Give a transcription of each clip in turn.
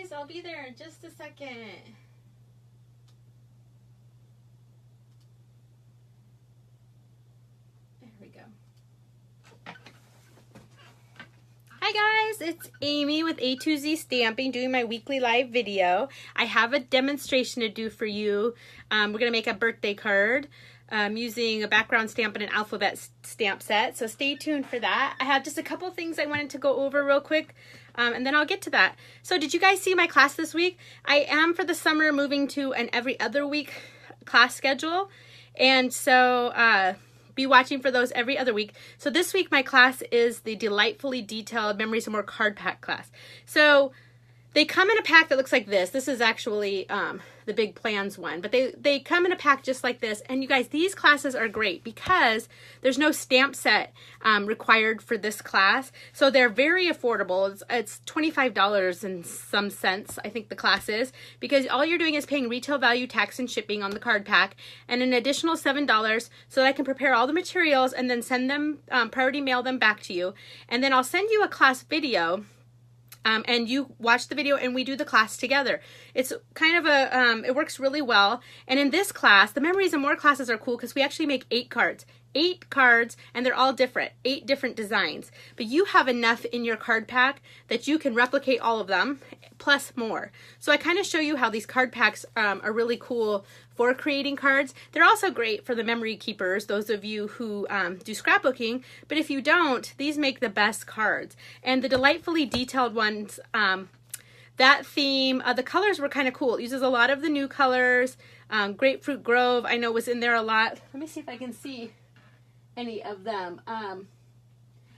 guys. I'll be there in just a second. There we go. Hi guys, it's Amy with A2Z Stamping doing my weekly live video. I have a demonstration to do for you. We're going to make a birthday card using a background stamp and an alphabet stamp set. So stay tuned for that. I have just a couple things I wanted to go over real quick and then I'll get to that. So did you guys see my class this week? I am for the summer moving to an every other week class schedule. And so be watching for those every other week. So this week my class is the Delightfully Detailed Memories and More card pack class. So they come in a pack that looks like this. This is actually the Big Plans one, but they come in a pack just like this. And you guys, these classes are great because there's no stamp set required for this class. So they're very affordable. It's $25 and some cents, I think the class is, because all you're doing is paying retail value, tax, and shipping on the card pack, and an additional $7 so that I can prepare all the materials and then send them, priority mail them back to you. And then I'll send you a class video. And you watch the video and we do the class together. It's kind of a, it works really well. And in this class, the Memories and More classes are cool because we actually make 8 cards. 8 cards, and they're all different, 8 different designs. But you have enough in your card pack that you can replicate all of them, plus more. So I kind of show you how these card packs are really cool for creating cards. They're also great for the memory keepers, those of you who do scrapbooking, but if you don't, these make the best cards. And the Delightfully Detailed ones, that theme, the colors were kind of cool. It uses a lot of the new colors. Grapefruit Grove, I know, was in there a lot. Let me see if I can see any of them.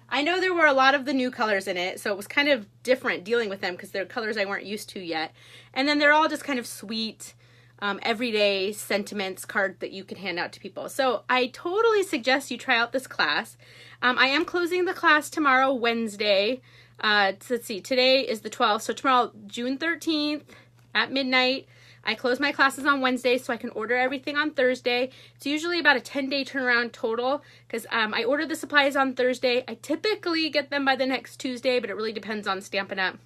I know there were a lot of the new colors in it, so it was kind of different dealing with them because they're colors I weren't used to yet. And then they're all just kind of sweet, everyday sentiments card that you can hand out to people. So I totally suggest you try out this class. I am closing the class tomorrow, Wednesday. Let's see, today is the 12th, so tomorrow, June 13th at midnight. I close my classes on Wednesday so I can order everything on Thursday. It's usually about a 10-day turnaround total because I order the supplies on Thursday. I typically get them by the next Tuesday, but it really depends on Stampin' Up.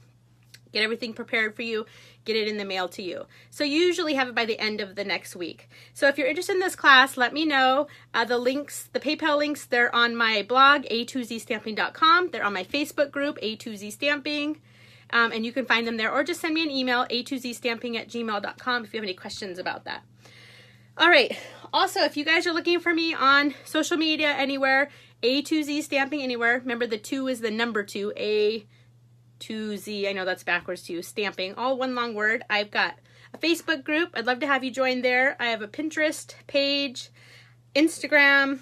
Get everything prepared for you, get it in the mail to you. So you usually have it by the end of the next week. So if you're interested in this class, let me know. The links, the PayPal links, they're on my blog, a2zstamping.com. They're on my Facebook group, A2Z Stamping. And you can find them there, or just send me an email, a2zstamping@gmail.com, if you have any questions about that. All right. Also, if you guys are looking for me on social media anywhere, A2Z Stamping anywhere. Remember, the 2 is the number 2, A2Z. I know that's backwards too. Stamping, all one long word. I've got a Facebook group. I'd love to have you join there. I have a Pinterest page, Instagram,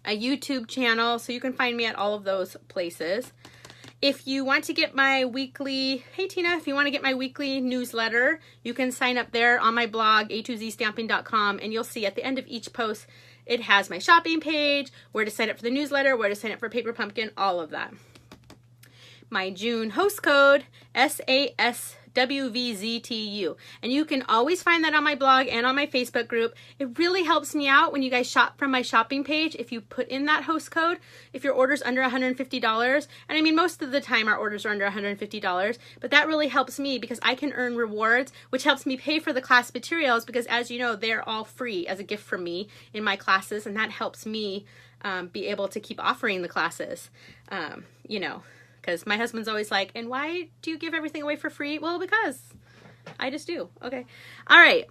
a YouTube channel, so you can find me at all of those places. If you want to get my weekly, hey Tina, if you want to get my weekly newsletter, you can sign up there on my blog, a2zstamping.com, and you'll see at the end of each post, it has my shopping page, where to sign up for the newsletter, where to sign up for Paper Pumpkin, all of that. My June host code, SASWVZTU. And you can always find that on my blog and on my Facebook group. It really helps me out when you guys shop from my shopping page if you put in that host code, if your order's under $150. And I mean, most of the time our orders are under $150, but that really helps me because I can earn rewards, which helps me pay for the class materials because, as you know, they're all free as a gift from me in my classes, and that helps me be able to keep offering the classes, you know. Because my husband's always like, and why do you give everything away for free? Well, because I just do. Okay. All right.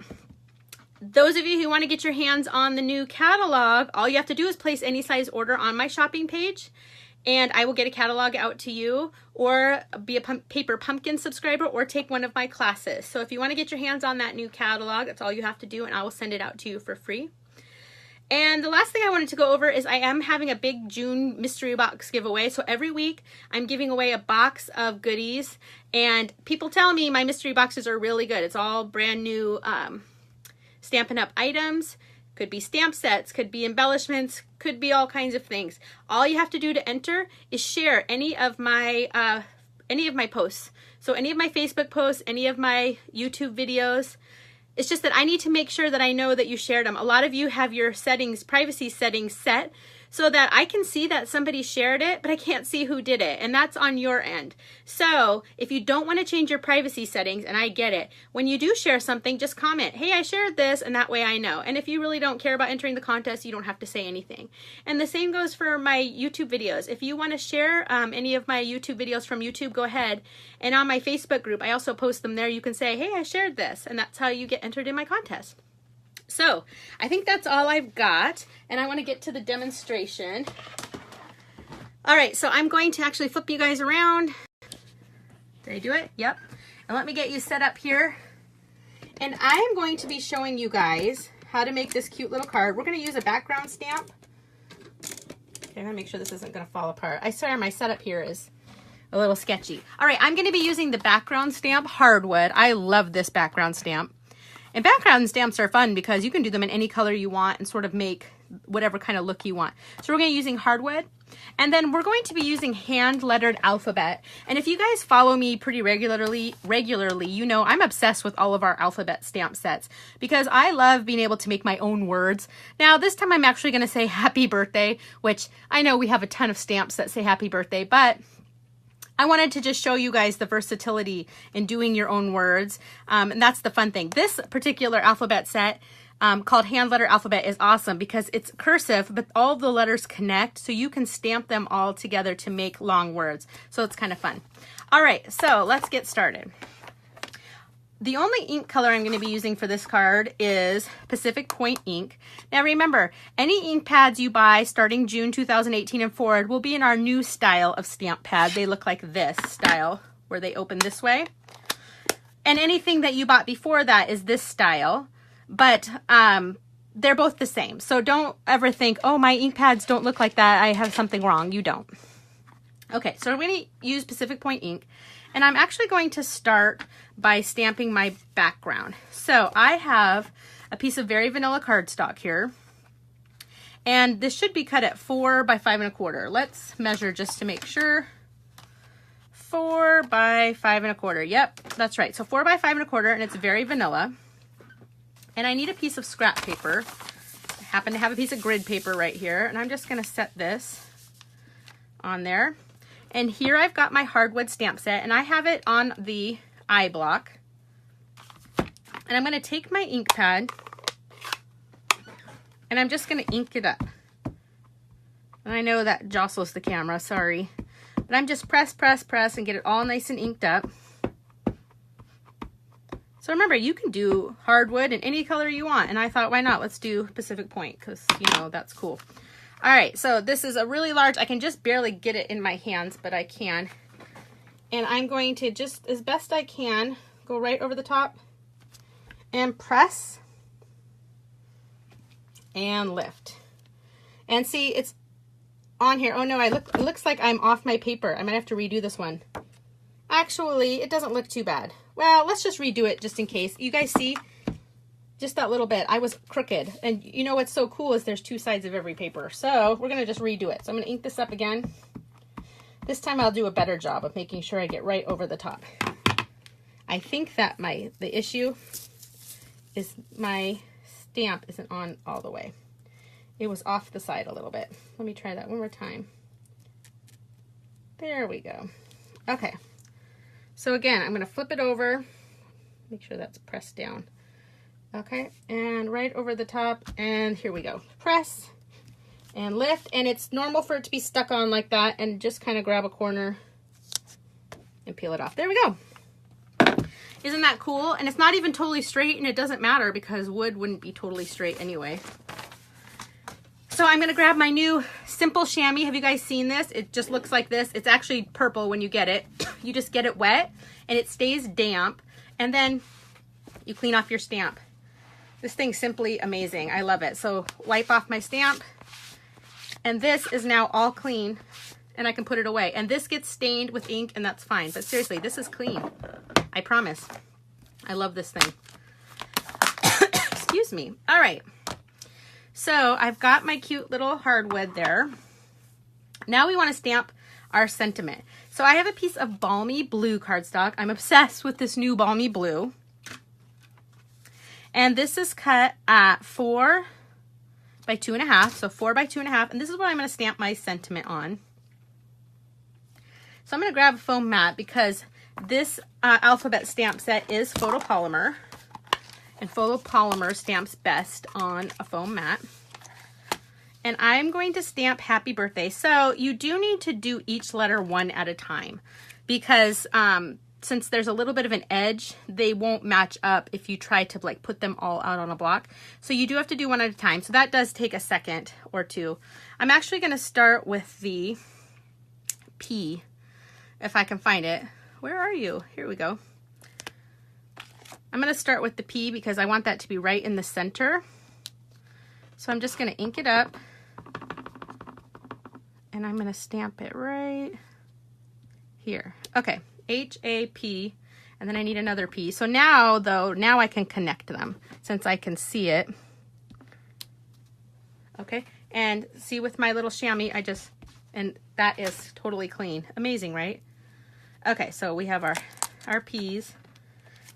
Those of you who want to get your hands on the new catalog, all you have to do is place any size order on my shopping page, and I will get a catalog out to you, or be a Paper Pumpkin subscriber, or take one of my classes. So if you want to get your hands on that new catalog, that's all you have to do, and I will send it out to you for free. And the last thing I wanted to go over is I am having a big June mystery box giveaway. So every week I'm giving away a box of goodies, and people tell me my mystery boxes are really good. It's all brand new Stampin' Up! Items. Could be stamp sets, could be embellishments, could be all kinds of things. All you have to do to enter is share any of my posts. So any of my Facebook posts, any of my YouTube videos. It's just that I need to make sure that I know that you shared them. A lot of you have your settings, privacy settings set so that I can see that somebody shared it, but I can't see who did it, and that's on your end. So if you don't want to change your privacy settings, and I get it, when you do share something, just comment, hey, I shared this, and that way I know. And if you really don't care about entering the contest, you don't have to say anything. And the same goes for my YouTube videos. If you want to share any of my YouTube videos from YouTube, go ahead. And on my Facebook group, I also post them there. You can say, hey, I shared this, and that's how you get entered in my contest. So I think that's all I've got, and I want to get to the demonstration. All right, so I'm going to actually flip you guys around. Did I do it? Yep. And let me get you set up here. And I am going to be showing you guys how to make this cute little card. We're going to use a background stamp. Okay, I'm going to make sure this isn't going to fall apart. I swear my setup here is a little sketchy. All right, I'm going to be using the background stamp Hardwood. I love this background stamp. And background stamps are fun because you can do them in any color you want and sort of make whatever kind of look you want. So we're going to be using Hardwood. And then we're going to be using hand-lettered alphabet. And if you guys follow me pretty regularly, you know I'm obsessed with all of our alphabet stamp sets because I love being able to make my own words. Now, this time I'm actually going to say happy birthday, which I know we have a ton of stamps that say happy birthday, but I wanted to just show you guys the versatility in doing your own words, and that's the fun thing. This particular alphabet set called Hand Letter Alphabet is awesome because it's cursive, but all the letters connect, so you can stamp them all together to make long words. So it's kind of fun. All right, so let's get started. The only ink color I'm going to be using for this card is Pacific Point ink. Now remember, any ink pads you buy starting June 2018 and forward will be in our new style of stamp pad. They look like this style, where they open this way. And anything that you bought before that is this style, but they're both the same. So don't ever think, oh, my ink pads don't look like that, I have something wrong. You don't. Okay, so I'm going to use Pacific Point ink. And I'm actually going to start by stamping my background. So I have a piece of very vanilla cardstock here. And this should be cut at 4 by 5 1/4. Let's measure just to make sure. 4 by 5 1/4. Yep, that's right. So 4 by 5 1/4, and it's very vanilla. And I need a piece of scrap paper. I happen to have a piece of grid paper right here. And I'm just going to set this on there. And here I've got my Hardwood stamp set, and I have it on the I block. And I'm going to take my ink pad, and I'm just going to ink it up. And I know that jostles the camera, sorry. But I'm just press, and get it all nice and inked up. So remember, you can do Hardwood in any color you want. And I thought, why not? Let's do Pacific Point, because, you know, that's cool. All right, so this is a really large, I can just barely get it in my hands, but I can. And I'm going to just, as best I can, go right over the top and press and lift. And see, it's on here. Oh no, it looks like I'm off my paper. I might have to redo this one. Actually, it doesn't look too bad. Well, let's just redo it just in case. You guys see? Just that little bit. I was crooked. And you know what's so cool is there's 2 sides of every paper. So we're going to just redo it. So I'm going to ink this up again. This time I'll do a better job of making sure I get right over the top. I think that the issue is my stamp isn't on all the way. It was off the side a little bit. Let me try that one more time. There we go. Okay. So again, I'm going to flip it over. Make sure that's pressed down. Okay, and right over the top, and here we go. Press and lift, and it's normal for it to be stuck on like that, and just kind of grab a corner and peel it off. There we go. Isn't that cool? And it's not even totally straight, and it doesn't matter because wood wouldn't be totally straight anyway. So I'm going to grab my new simple chamois. Have you guys seen this? It just looks like this. It's actually purple when you get it. You just get it wet, and it stays damp, and then you clean off your stamp. This thing's simply amazing. I love it. So wipe off my stamp, and this is now all clean, and I can put it away. And this gets stained with ink, and that's fine. But seriously, this is clean. I promise. I love this thing. Excuse me. All right. So I've got my cute little Hardwood there. Now we want to stamp our sentiment. So I have a piece of Balmy Blue cardstock. I'm obsessed with this new Balmy Blue. And this is cut at 4 by 2.5, so 4 by 2.5, and this is what I'm going to stamp my sentiment on. So I'm going to grab a foam mat because this alphabet stamp set is photopolymer, and photopolymer stamps best on a foam mat. And I'm going to stamp happy birthday. So you do need to do each letter one at a time because since there's a little bit of an edge, they won't match up if you try to like put them all out on a block. So you do have to do one at a time. So that does take a second or two. I'm actually going to start with the P, if I can find it. Where are you? Here we go. I'm going to start with the P because I want that to be right in the center. So I'm just going to ink it up and I'm going to stamp it right here. Okay, H-A-P, and then I need another P. So now though, now I can connect them since I can see it. Okay, and see with my little chamois, and that is totally clean. Amazing, right? Okay, so we have our P's.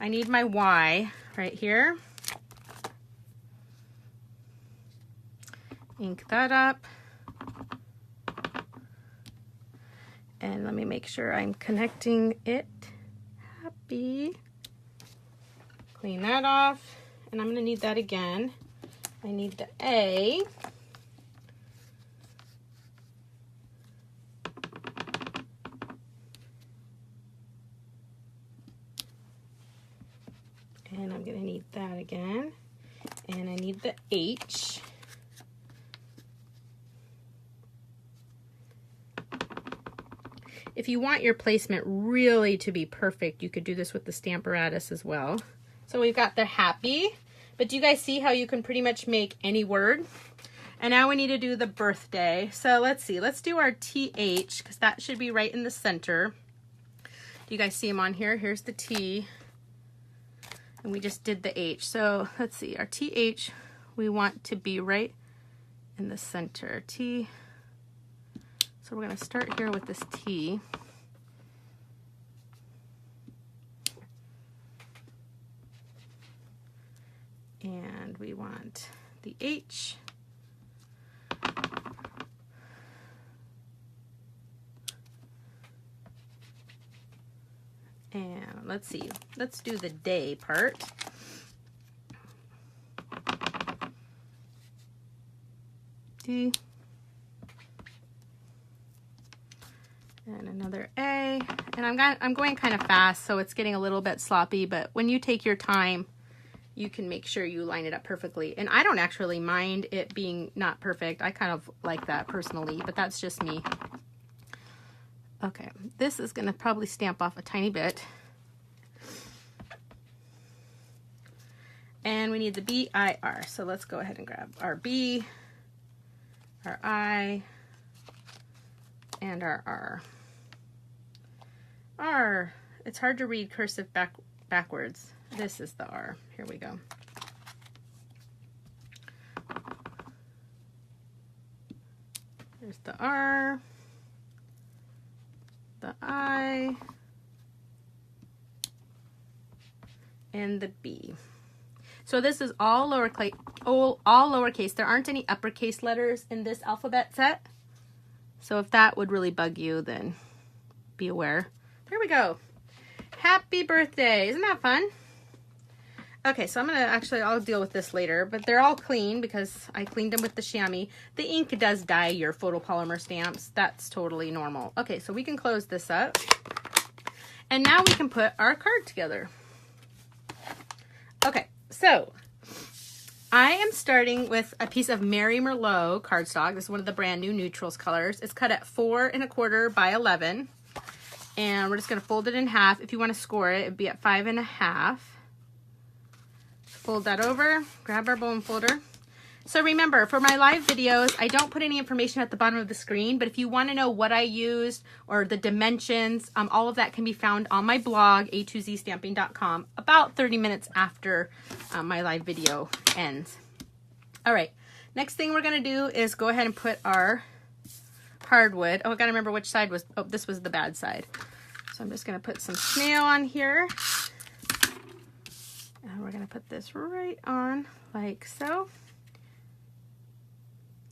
I need my Y right here. Ink that up. And let me make sure I'm connecting it. Happy. Clean that off. And I'm going to need that again. I need the A. And I'm going to need that again. And I need the H. If you want your placement really to be perfect, you could do this with the Stamparatus as well. So we've got the happy, but do you guys see how you can pretty much make any word? And now we need to do the birthday. So let's see, let's do our TH because that should be right in the center. Do you guys see them on here? Here's the T. And we just did the H. So let's see, our TH, we want to be right in the center. T. So we're going to start here with this T. And we want the H. And let's see, let's do the day part. D. And another A, and I'm going kind of fast, so it's getting a little bit sloppy, but when you take your time, you can make sure you line it up perfectly. And I don't actually mind it being not perfect. I kind of like that personally, but that's just me. Okay, this is going to probably stamp off a tiny bit. And we need the B-I-R, so let's go ahead and grab our B, our I, and our R. R, it's hard to read cursive backwards. This is the R. Here we go. There's the R, the I, and the B. So this is all lowercase. There aren't any uppercase letters in this alphabet set. So if that would really bug you, then be aware. There we go. Happy birthday. Isn't that fun? Okay, so I'm going to I'll deal with this later, but they're all clean because I cleaned them with the chamois. The ink does dye your photopolymer stamps. That's totally normal. Okay, so we can close this up. And now we can put our card together. Okay, so I am starting with a piece of Mary Merlot cardstock. This is one of the brand new neutrals colors. It's cut at 4 1/4 by 11. And we're just going to fold it in half. If you want to score it, it'd be at 5 1/2. Fold that over, grab our bone folder. So remember, for my live videos, I don't put any information at the bottom of the screen, but if you want to know what I used or the dimensions, all of that can be found on my blog, a2zstamping.com, about 30 minutes after my live video ends. All right, next thing we're going to do is go ahead and put our hardwood. Oh, I got to remember which side was, oh, this was the bad side. So I'm just going to put some snail on here. And we're going to put this right on like so.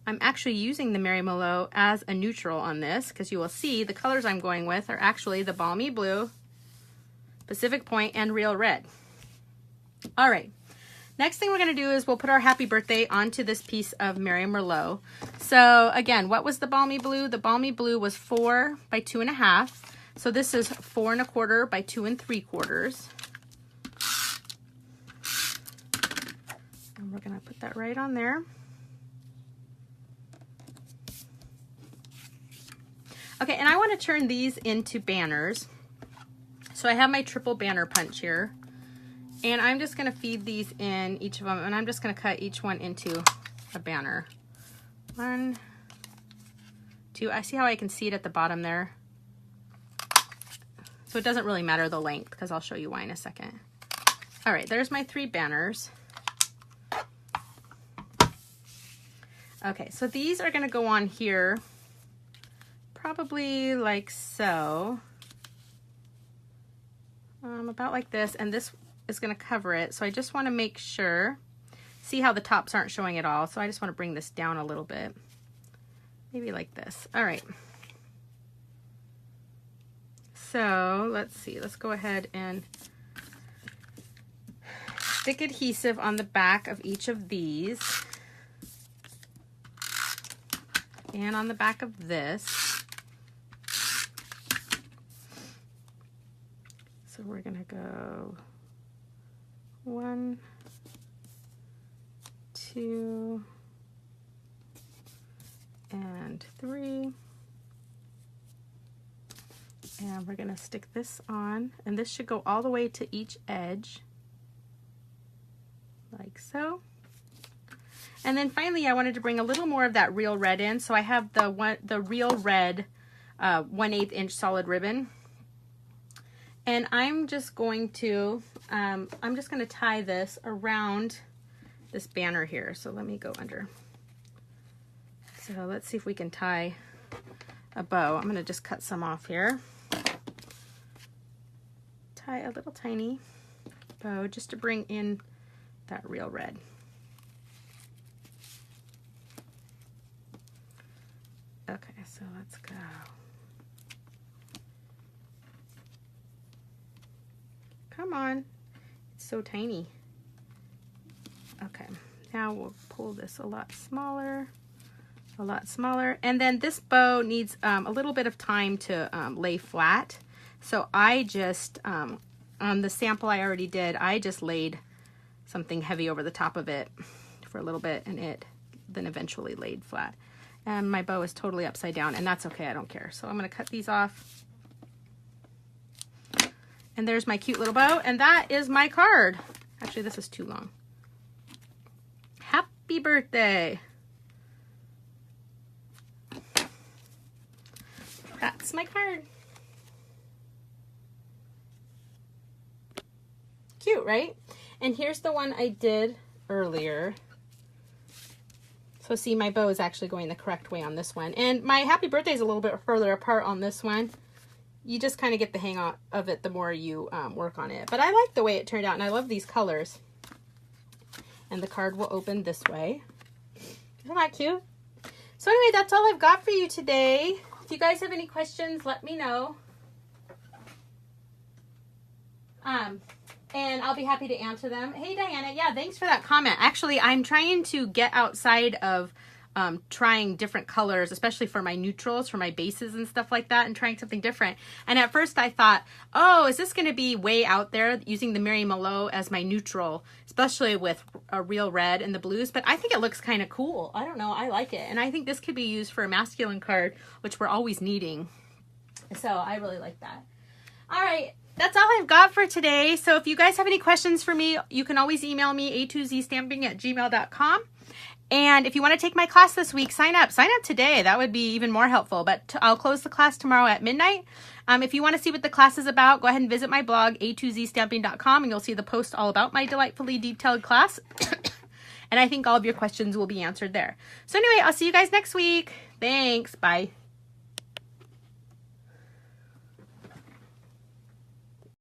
I'm actually using the Mary Merlot as a neutral on this, because you will see the colors I'm going with are actually the Balmy Blue, Pacific Point, and Real Red. All right, next thing we're going to do is we'll put our Happy Birthday onto this piece of Mary Merlot. So again, what was the Balmy Blue? The Balmy Blue was 4 by 2.5. So this is 4 1/4 by 2 3/4. And we're going to put that right on there. Okay, and I want to turn these into banners. So I have my triple banner punch here. And I'm just going to feed these in, each of them, and I'm just going to cut each one into a banner. 1, 2, I see how I can see it at the bottom there. So it doesn't really matter the length, because I'll show you why in a second. All right, there's my 3 banners. Okay, so these are going to go on here. Probably like so, about like this, and this is going to cover it. So I just want to make sure, see how the tops aren't showing at all. So I just want to bring this down a little bit, maybe like this. All right. So let's see, let's go ahead and stick adhesive on the back of each of these and on the back of this. So we're going to go 1, 2, and 3. And we're going to stick this on, and this should go all the way to each edge, like so. And then finally, I wanted to bring a little more of that Real Red in. So I have the Real Red 1/8 inch solid ribbon. And I'm just going to tie this around this banner here. So let me go under. So let's see if we can tie a bow. I'm going to just cut some off here. Tie a little tiny bow just to bring in that Real Red. Okay, so let's go. Come on, it's so tiny. Okay, now we'll pull this a lot smaller, and then this bow needs a little bit of time to lay flat. So I just, on the sample I already did, I just laid something heavy over the top of it for a little bit, and it then eventually laid flat. And my bow is totally upside down, and that's okay, I don't care. So I'm gonna cut these off. And there's my cute little bow, and that is my card. Actually, this is too long. Happy birthday. That's my card. Cute, right? And here's the one I did earlier. So see, my bow is actually going the correct way on this one. And my happy birthday is a little bit further apart on this one. You just kind of get the hang of it the more you work on it. But I like the way it turned out, and I love these colors. And the card will open this way. Isn't that cute? So anyway, that's all I've got for you today. If you guys have any questions, let me know. And I'll be happy to answer them. Hey, Diana. Yeah, thanks for that comment. Actually, I'm trying to get outside of trying different colors, especially for my neutrals, for my bases and stuff like that, and trying something different. And at first I thought, oh, is this going to be way out there using the Mary Merlot as my neutral, especially with a Real Red and the blues? But I think it looks kind of cool. I don't know. I like it. And I think this could be used for a masculine card, which we're always needing. So I really like that. All right. That's all I've got for today. So if you guys have any questions for me, you can always email me, a2zstamping@gmail.com. And if you want to take my class this week, sign up. Sign up today. That would be even more helpful. But I'll close the class tomorrow at midnight. If you want to see what the class is about, go ahead and visit my blog, a2zstamping.com, and you'll see the post all about my delightfully detailed class. And I think all of your questions will be answered there. So anyway, I'll see you guys next week. Thanks. Bye.